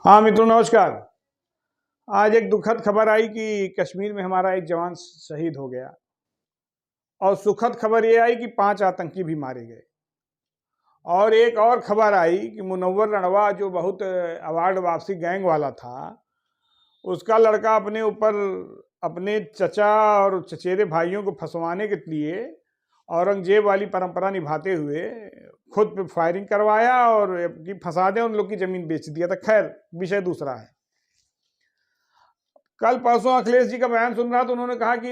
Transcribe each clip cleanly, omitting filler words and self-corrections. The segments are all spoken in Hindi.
हाँ मित्रों, नमस्कार। आज एक दुखद खबर आई कि कश्मीर में हमारा एक जवान शहीद हो गया और सुखद खबर ये आई कि 5 आतंकी भी मारे गए। और एक और खबर आई कि मुनव्वर रणवा जो बहुत अवार्ड वापसी गैंग वाला था, उसका लड़का अपने ऊपर अपने चचा और चचेरे भाइयों को फंसवाने के लिए औरंगजेब वाली परंपरा निभाते हुए खुद पे फायरिंग करवाया और फंसा दे उन लोग की जमीन बेच दिया था। खैर, विषय दूसरा है। कल परसों अखिलेश जी का बयान सुन रहा तो उन्होंने कहा कि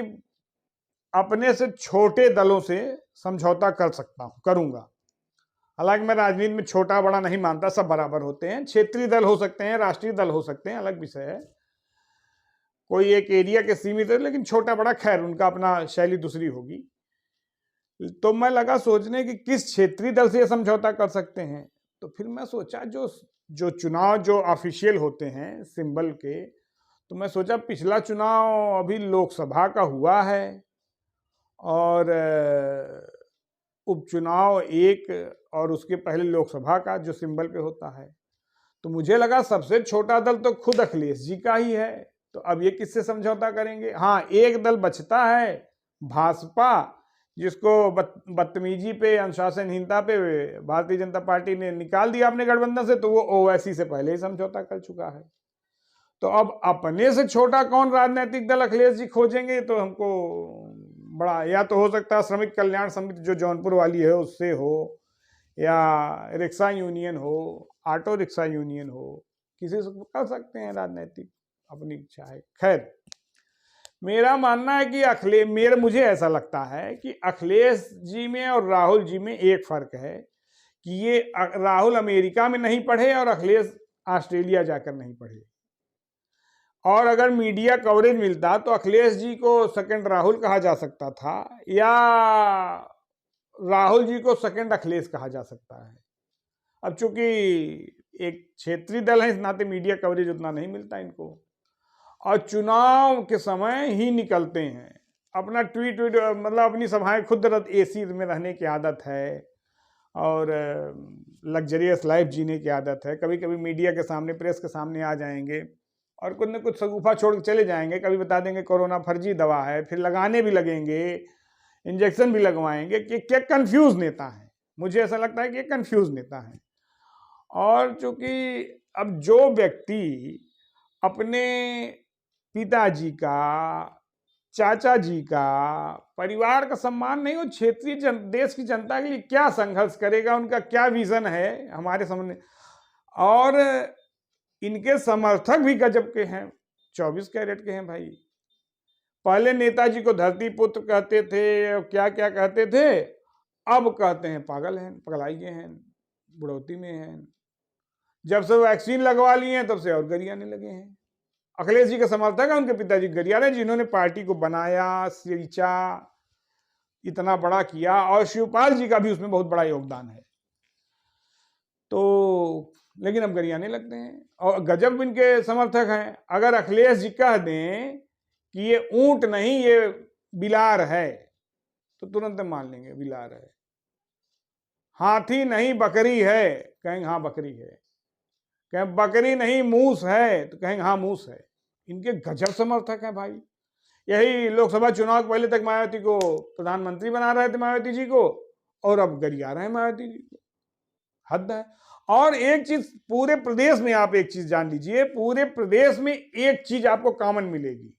अपने से छोटे दलों से समझौता कर सकता हूं, करूंगा। हालांकि मैं राजनीति में छोटा बड़ा नहीं मानता, सब बराबर होते हैं। क्षेत्रीय दल हो सकते हैं, राष्ट्रीय दल हो सकते हैं, अलग विषय है। कोई एक एरिया के सीमित है, लेकिन छोटा बड़ा खैर उनका अपना शैली दूसरी होगी। तो मैं लगा सोचने कि किस क्षेत्रीय दल से समझौता कर सकते हैं। तो फिर मैं सोचा जो चुनाव जो ऑफिशियल होते हैं सिंबल के, तो मैं सोचा पिछला चुनाव अभी लोकसभा का हुआ है और उपचुनाव एक और उसके पहले लोकसभा का जो सिंबल पे होता है। तो मुझे लगा सबसे छोटा दल तो खुद अखिलेश जी का ही है, तो अब ये किससे समझौता करेंगे। हाँ, एक दल बचता है, भाजपा, जिसको बदतमीजी पे, अनुशासनहीनता पे भारतीय जनता पार्टी ने निकाल दिया अपने गठबंधन से, तो वो ओवैसी से पहले ही समझौता कर चुका है। तो अब अपने से छोटा कौन राजनीतिक दल अखिलेश जी खोजेंगे, तो हमको बड़ा, या तो हो सकता है श्रमिक कल्याण समिति जो जौनपुर वाली है उससे हो, या रिक्शा यूनियन हो, ऑटो रिक्शा यूनियन हो, किसी से कर सकते हैं राजनीतिक, अपनी इच्छा है। खैर, मेरा मानना है कि मुझे ऐसा लगता है कि अखिलेश जी में और राहुल जी में एक फर्क है कि ये राहुल अमेरिका में नहीं पढ़े और अखिलेश ऑस्ट्रेलिया जाकर नहीं पढ़े। और अगर मीडिया कवरेज मिलता तो अखिलेश जी को सेकंड राहुल कहा जा सकता था, या राहुल जी को सेकंड अखिलेश कहा जा सकता है। अब चूंकि एक क्षेत्रीय दल है, इस नाते मीडिया कवरेज उतना नहीं मिलता इनको, और चुनाव के समय ही निकलते हैं। अपना ट्वीट मतलब अपनी सभाएं खुद एसी में रहने की आदत है और लग्जरियस लाइफ जीने की आदत है। कभी कभी मीडिया के सामने, प्रेस के सामने आ जाएंगे और कुछ न कुछ सगुफा छोड़ के चले जाएंगे। कभी बता देंगे कोरोना फर्जी दवा है, फिर लगाने भी लगेंगे, इंजेक्शन भी लगवाएंगे। कि क्या कंफ्यूज नेता है, मुझे ऐसा लगता है कि ये कंफ्यूज नेता है। और चूंकि अब जो व्यक्ति अपने पिताजी का, चाचा जी का, परिवार का सम्मान नहीं, वो क्षेत्रीय देश की जनता के लिए क्या संघर्ष करेगा, उनका क्या विजन है हमारे सामने। और इनके समर्थक भी गजब के हैं, 24 कैरेट के हैं भाई। पहले नेताजी को धरती पुत्र कहते थे और क्या क्या कहते थे, अब कहते हैं पागल हैं, पगलाइए हैं, बुढ़ौती में हैं। जब से वैक्सीन लगवा लिए हैं तब से और गरियाने लगे हैं। अखिलेश जी के समर्थक है, उनके पिताजी गरिया रहे, जिन्होंने पार्टी को बनाया, सींचा, इतना बड़ा किया, और शिवपाल जी का भी उसमें बहुत बड़ा योगदान है। तो लेकिन अब गरियाने लगते हैं और गजब इनके समर्थक हैं। अगर अखिलेश जी कह दें कि ये ऊंट नहीं, ये बिलार है, तो तुरंत मान लेंगे बिलार है। हाथी नहीं बकरी है, कहेंगे हाँ बकरी है। कहें बकरी नहीं मूस है, तो कहेंगे हाँ मूस है। इनके गजब समर्थक हैं भाई। यही लोकसभा चुनाव के पहले तक मायावती को प्रधानमंत्री बना रहे थे, मायावती जी को, और अब गरिया रहे हैं मायावती जी को। हद है। और एक चीज पूरे प्रदेश में, आप एक चीज जान लीजिए, पूरे प्रदेश में एक चीज आपको कॉमन मिलेगी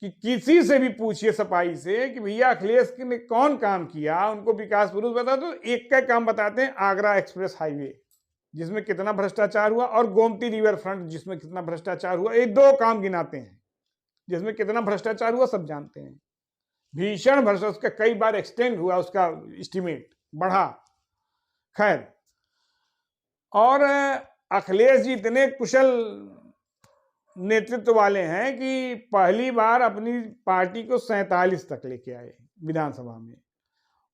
कि किसी से भी पूछिए सफाई से कि भैया अखिलेश ने कौन काम किया, उनको विकास पुरुष बता तो एक का काम बताते हैं, आगरा एक्सप्रेस हाईवे जिसमें कितना भ्रष्टाचार हुआ, और गोमती रिवर फ्रंट जिसमें कितना भ्रष्टाचार हुआ। ये दो काम गिनाते हैं जिसमें कितना भ्रष्टाचार हुआ, सब जानते हैं। भीषण भ्रष्टाचार, उसका कई बार एक्सटेंड हुआ, उसका एस्टिमेट बढ़ा। खैर, और अखिलेश जी इतने कुशल नेतृत्व वाले हैं कि पहली बार अपनी पार्टी को 47 तक लेके आए विधानसभा में।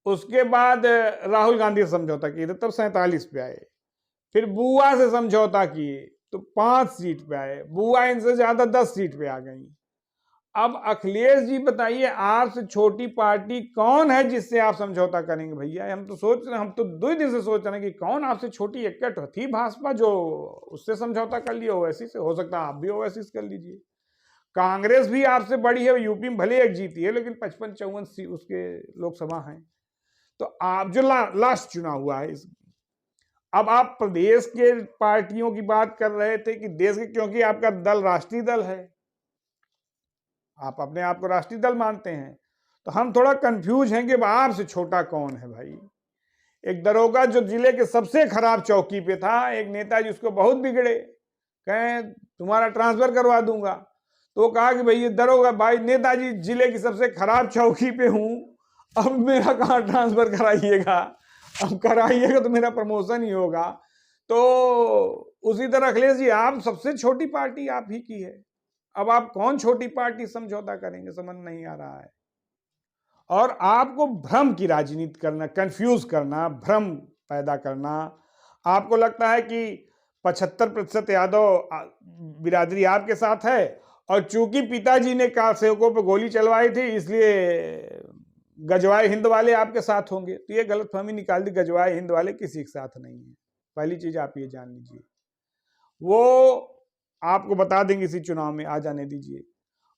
उसके बाद राहुल गांधी से समझौता किए थे, तब 47 पे आए। फिर बुआ से समझौता किए तो 5 सीट पे आए। बुआ इनसे ज्यादा 10 सीट पे आ गई। अब अखिलेश जी बताइए, आपसे छोटी पार्टी कौन है जिससे आप समझौता करेंगे भैया? हम तो सोच रहे, हम तो 2 दिन से सोच रहे हैं कि कौन आपसे छोटी इक्कट थी भाजपा जो उससे समझौता कर लिया। ओवैसी से हो सकता है आप भी ओवैसी कर लीजिए। कांग्रेस भी आपसे बड़ी है, यूपी में भले एक जीती है लेकिन 55-54 उसके लोकसभा हैं। तो आप जो लास्ट चुनाव हुआ है अब आप प्रदेश के पार्टियों की बात कर रहे थे कि देश के, क्योंकि आपका दल राष्ट्रीय दल है, आप अपने आप को राष्ट्रीय दल मानते हैं, तो हम थोड़ा कंफ्यूज हैं कि आपसे छोटा कौन है भाई। एक दरोगा जो जिले के सबसे खराब चौकी पे था, एक नेताजी उसको बहुत बिगड़े, कहें तुम्हारा ट्रांसफर करवा दूंगा, तो वो कहा कि भाई ये दरोगा भाई, नेताजी जिले की सबसे खराब चौकी पे हूं, अब मेरा कहाँ ट्रांसफर कराइएगा, अब कराइएगा तो मेरा प्रमोशन ही होगा। तो उसी तरह अखिलेश जी, आप सबसे छोटी पार्टी आप ही की है, अब आप कौन छोटी पार्टी समझौता करेंगे, समझ नहीं आ रहा है। और आपको भ्रम की राजनीति करना, कंफ्यूज करना, भ्रम पैदा करना, आपको लगता है कि 75% यादव बिरादरी आपके साथ है, और चूंकि पिताजी ने कार सेवकों पर गोली चलवाई थी इसलिए गजवाए हिंद वाले आपके साथ होंगे। तो ये गलतफहमी निकाल दी, गजवाए हिंद वाले किसी के साथ नहीं है। पहली चीज आप ये जान लीजिए, वो आपको बता देंगे इसी चुनाव में, आ जाने दीजिए।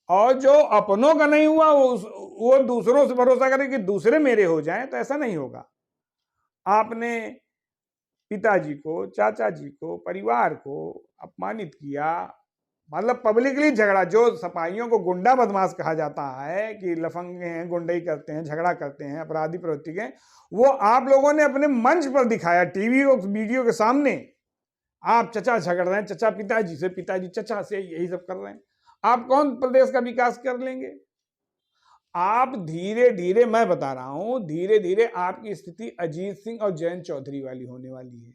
और जो अपनों का नहीं हुआ वो दूसरों से भरोसा करे कि दूसरे मेरे हो जाएं, तो ऐसा नहीं होगा। आपने पिताजी को, चाचा जी को, परिवार को अपमानित किया, मतलब पब्लिकली झगड़ा। जो सपाहियों को गुंडा बदमाश कहा जाता है कि लफंगे हैं, गुंडई करते हैं, झगड़ा करते हैं, अपराधी प्रवृत्ति के, वो आप लोगों ने अपने मंच पर दिखाया, टीवी और वीडियो के सामने। आप चचा झगड़ रहे हैं, चचा पिताजी से, पिताजी चचा से, यही सब कर रहे हैं। आप कौन प्रदेश का विकास कर लेंगे? आप धीरे धीरे, मैं बता रहा हूं, धीरे धीरे आपकी स्थिति अजीत सिंह और जयंत चौधरी वाली होने वाली है।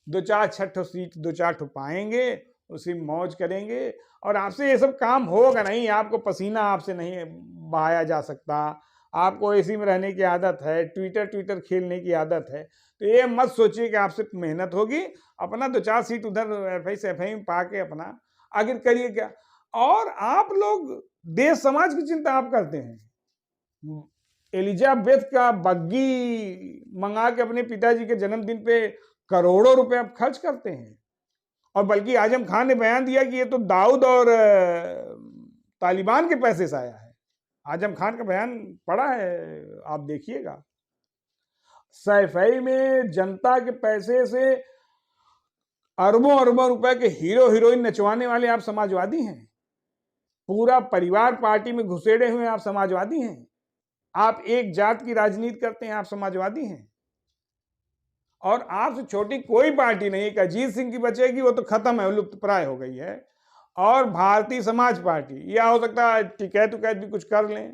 2-4 सीट 2-4 पाएंगे, उसी मौज करेंगे, और आपसे ये सब काम होगा नहीं। आपको पसीना आपसे नहीं बहाया जा सकता, आपको एसी में रहने की आदत है, ट्विटर खेलने की आदत है, तो ये मत सोचिए कि आपसे मेहनत होगी। अपना 2-4 सीट उधर एफआई से एफआई में पाके अपना आगे करिए क्या। और आप लोग देश समाज की चिंता आप करते हैं। एलिजाबेथ का बग्गी मंगा के अपने पिताजी के जन्मदिन पे करोड़ों रुपए आप खर्च करते हैं। और बल्कि आजम खान ने बयान दिया कि ये तो दाऊद और तालिबान के पैसे से आया है। आजम खान का बयान पढ़ा है, आप देखिएगा। सैफई में जनता के पैसे से अरबों अरबों रुपए के हीरो हीरोइन नचवाने वाले आप समाजवादी हैं। पूरा परिवार पार्टी में घुसेड़े हुए आप समाजवादी हैं। आप एक जात की राजनीति करते हैं, आप समाजवादी हैं। और आपसे छोटी कोई पार्टी नहीं, एक अजीत सिंह की बचेगी, वो तो खत्म है, लुप्त प्राय हो गई है। और भारतीय समाज पार्टी, या हो सकता है टिकैत उकैत भी कुछ कर लें,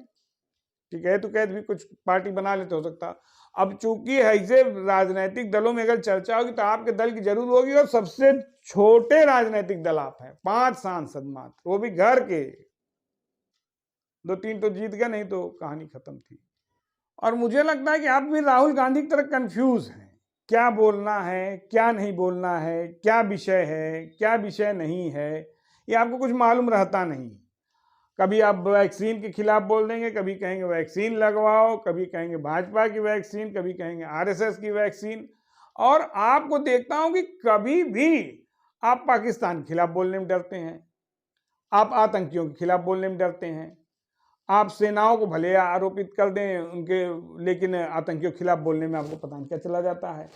टिकैत उकैत भी कुछ पार्टी बना लेते, हो सकता। अब चूंकि ऐसे राजनीतिक दलों में अगर चर्चा होगी तो आपके दल की जरूर होगी, और सबसे छोटे राजनीतिक दल आप हैं, 5 सांसद मात्र, वो भी घर के। 2-3 तो जीत गए, नहीं तो कहानी खत्म थी। और मुझे लगता है कि आप भी राहुल गांधी की तरह कंफ्यूज हैं, क्या बोलना है, क्या नहीं बोलना है, क्या विषय है, क्या विषय नहीं है, ये आपको कुछ मालूम रहता नहीं। कभी आप वैक्सीन के खिलाफ बोल देंगे, कभी कहेंगे वैक्सीन लगवाओ, कभी कहेंगे भाजपा की वैक्सीन, कभी कहेंगे आरएसएस की वैक्सीन। और आपको देखता हूं कि कभी भी आप पाकिस्तान के खिलाफ बोलने में डरते हैं, आप आतंकियों के खिलाफ बोलने में डरते हैं, आप सेनाओं को भले आरोपित कर दें उनके, लेकिन आतंकियों के खिलाफ बोलने में आपको पता नहीं क्या चला जाता है।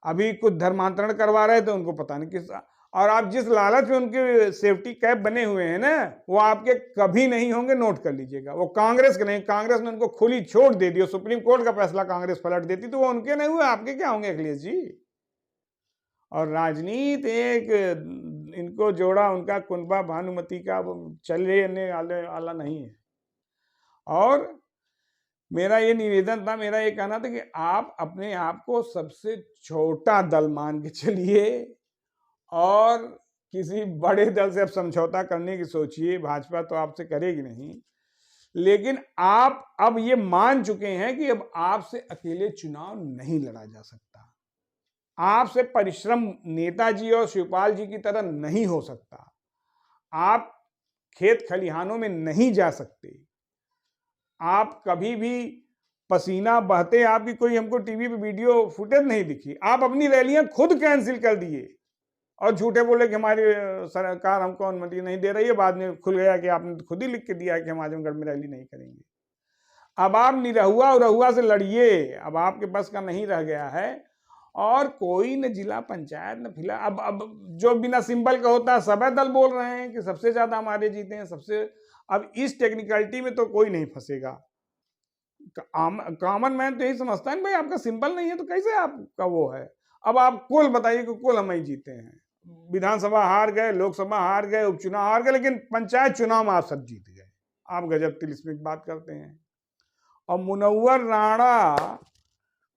अभी कुछ धर्मांतरण करवा रहे थे, उनको पता नहीं किस, और आप जिस लालच में उनके सेफ्टी कैप बने हुए हैं ना, वो आपके कभी नहीं होंगे, नोट कर लीजिएगा। वो कांग्रेस के नहीं, कांग्रेस ने उनको खुली छूट दे दी, सुप्रीम कोर्ट का फैसला कांग्रेस पलट देती तो वो उनके नहीं हुए, आपके क्या होंगे अखिलेश जी। और राजनीति एक इनको जोड़ा उनका कुनबा भानुमति का, चलने वाला नहीं है। और मेरा ये निवेदन था, मेरा ये कहना था कि आप अपने आप को सबसे छोटा दल मान के चलिए, और किसी बड़े दल से आप समझौता करने की सोचिए। भाजपा तो आपसे करेगी नहीं, लेकिन आप अब ये मान चुके हैं कि अब आपसे अकेले चुनाव नहीं लड़ा जा सकता, आपसे परिश्रम नेताजी और शिवपाल जी की तरह नहीं हो सकता। आप खेत खलिहानों में नहीं जा सकते। आप कभी भी पसीना बहते आपकी कोई हमको टीवी पे वीडियो फुटेज नहीं दिखी। आप अपनी रैलियां खुद कैंसिल कर दिए और झूठे बोले कि हमारी सरकार हमको अनुमति नहीं दे रही है। बाद में खुल गया कि आपने खुद ही लिख के दिया है कि हम आजमगढ़ में रैली नहीं करेंगे। अब आप निरहुआ और रहुआ से लड़िए, अब आपके बस का नहीं रह गया है। और कोई न जिला पंचायत न फिला, अब जो बिना सिंबल का होता है सभी दल बोल रहे हैं कि सबसे ज्यादा हमारे जीते हैं सबसे। अब इस टेक्निकलिटी में तो कोई नहीं फंसेगा। कॉमन मैन तो यही समझता है भाई आपका सिंबल नहीं है तो कैसे आपका वो है। अब आप कुल बताइए कि कुल हम ही जीते हैं, विधानसभा हार गए, लोकसभा हार गए, उपचुनाव हार गए, लेकिन पंचायत चुनाव में आप सब जीत गए। आप गजब तिलिस्मिक बात करते हैं। और मुनव्वर राणा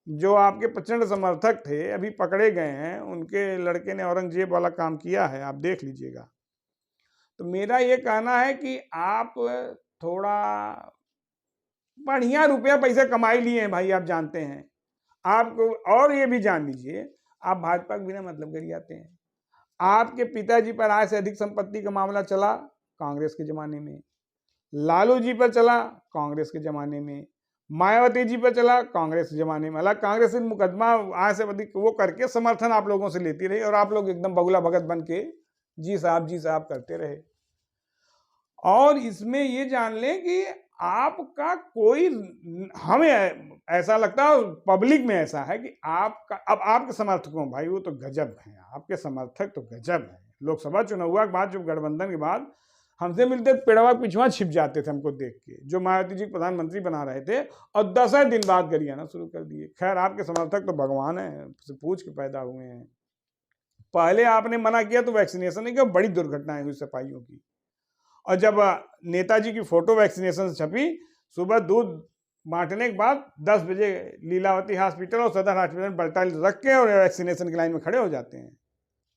जो आपके प्रचंड समर्थक थे अभी पकड़े गए हैं, उनके लड़के ने औरंगजेब वाला काम किया है, आप देख लीजिएगा। तो मेरा ये कहना है कि आप थोड़ा बढ़िया रुपया पैसा कमाई लिए हैं भाई, आप जानते हैं आपको। और ये भी जान लीजिए आप भाजपा के बिना मतलब करी जाते हैं। आपके पिताजी पर आय से अधिक संपत्ति का मामला चला कांग्रेस के जमाने में, लालू जी पर चला कांग्रेस के जमाने में, मायावती जी पर चला कांग्रेस के जमाने में। हालांकि कांग्रेस मुकदमा आय से अधिक वो करके समर्थन आप लोगों से लेती रही और आप लोग एकदम बगुला भगत बन के जी साहब करते रहे। और इसमें ये जान लें कि आपका कोई, हमें ऐसा लगता है पब्लिक में ऐसा है कि आपका, अब आपके समर्थकों भाई वो तो गजब हैं, आपके समर्थक तो गजब हैं। लोकसभा चुनाव के बाद जब गठबंधन के बाद हमसे मिलते पेड़वा पिछवा छिप जाते थे हमको देख के, जो मायावती जी प्रधानमंत्री बना रहे थे, और 10 दिन बाद गरियाना शुरू कर दिए। खैर आपके समर्थक तो भगवान है, पूछ के पैदा हुए हैं। पहले आपने मना किया तो वैक्सीनेशन नहीं किया, बड़ी दुर्घटनाएं हुई सिपाहियों की। और जब नेताजी की फोटो वैक्सीनेशन से छपी, सुबह दूध बांटने के बाद 10 बजे लीलावती हॉस्पिटल और सदर हॉस्पिटल में बल्टा रख के और वैक्सीनेशन की लाइन में खड़े हो जाते हैं।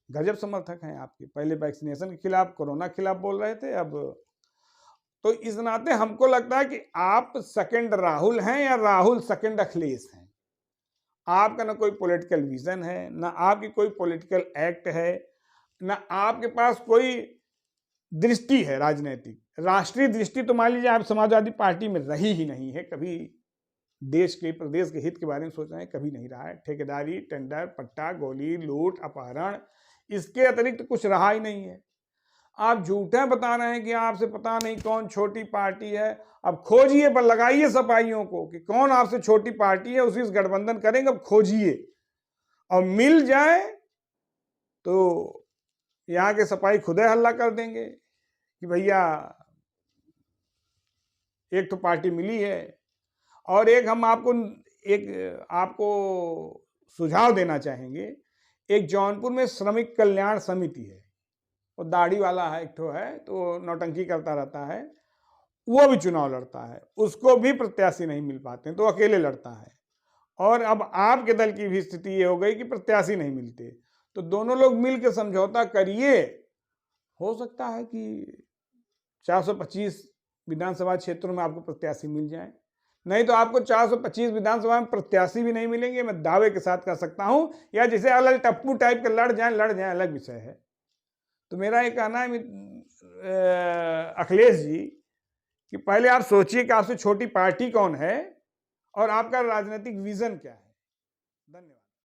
गजब समर्थक हैं आपके। पहले वैक्सीनेशन के खिलाफ, कोरोना के खिलाफ बोल रहे थे, अब तो इस नाते हमको लगता है कि आप सेकंड राहुल हैं या राहुल सेकंड अखिलेश हैं। आपका ना कोई पॉलिटिकल विजन है, ना आपकी कोई पॉलिटिकल एक्ट है, ना आपके पास कोई दृष्टि है राजनीतिक। राष्ट्रीय दृष्टि तो मान लीजिए आप समाजवादी पार्टी में रही ही नहीं है, कभी देश के प्रदेश के हित के बारे में सोच रहे हैं, कभी नहीं रहा है। ठेकेदारी, टेंडर, पट्टा, गोली, लूट, अपहरण, इसके अतिरिक्त कुछ रहा ही नहीं है। आप झूठे बता रहे हैं कि आपसे पता नहीं कौन छोटी पार्टी है। अब खोजिए, पर लगाइए सपाइयों को कि कौन आपसे छोटी पार्टी है, उसी से गठबंधन करेंगे। अब खोजिए और मिल जाए तो यहाँ के सपाई खुद हल्ला कर देंगे कि भैया एक तो पार्टी मिली है। और एक हम आपको सुझाव देना चाहेंगे। एक जौनपुर में श्रमिक कल्याण समिति है, वो दाढ़ी वाला है, एक ठो है, तो नौटंकी करता रहता है, वो भी चुनाव लड़ता है, उसको भी प्रत्याशी नहीं मिल पाते, तो अकेले लड़ता है। और अब आपके दल की भी स्थिति ये हो गई कि प्रत्याशी नहीं मिलते, तो दोनों लोग मिल के समझौता करिए। हो सकता है कि 425 विधानसभा क्षेत्रों में आपको प्रत्याशी मिल जाए, नहीं तो आपको 425 विधानसभा में प्रत्याशी भी नहीं मिलेंगे, मैं दावे के साथ कह सकता हूं। या जैसे अलग टप्पू टाइप के लड़ जाएं अलग विषय है। तो मेरा ये कहना है अखिलेश जी कि पहले आप सोचिए कि आपसे छोटी पार्टी कौन है और आपका राजनीतिक विजन क्या है। धन्यवाद।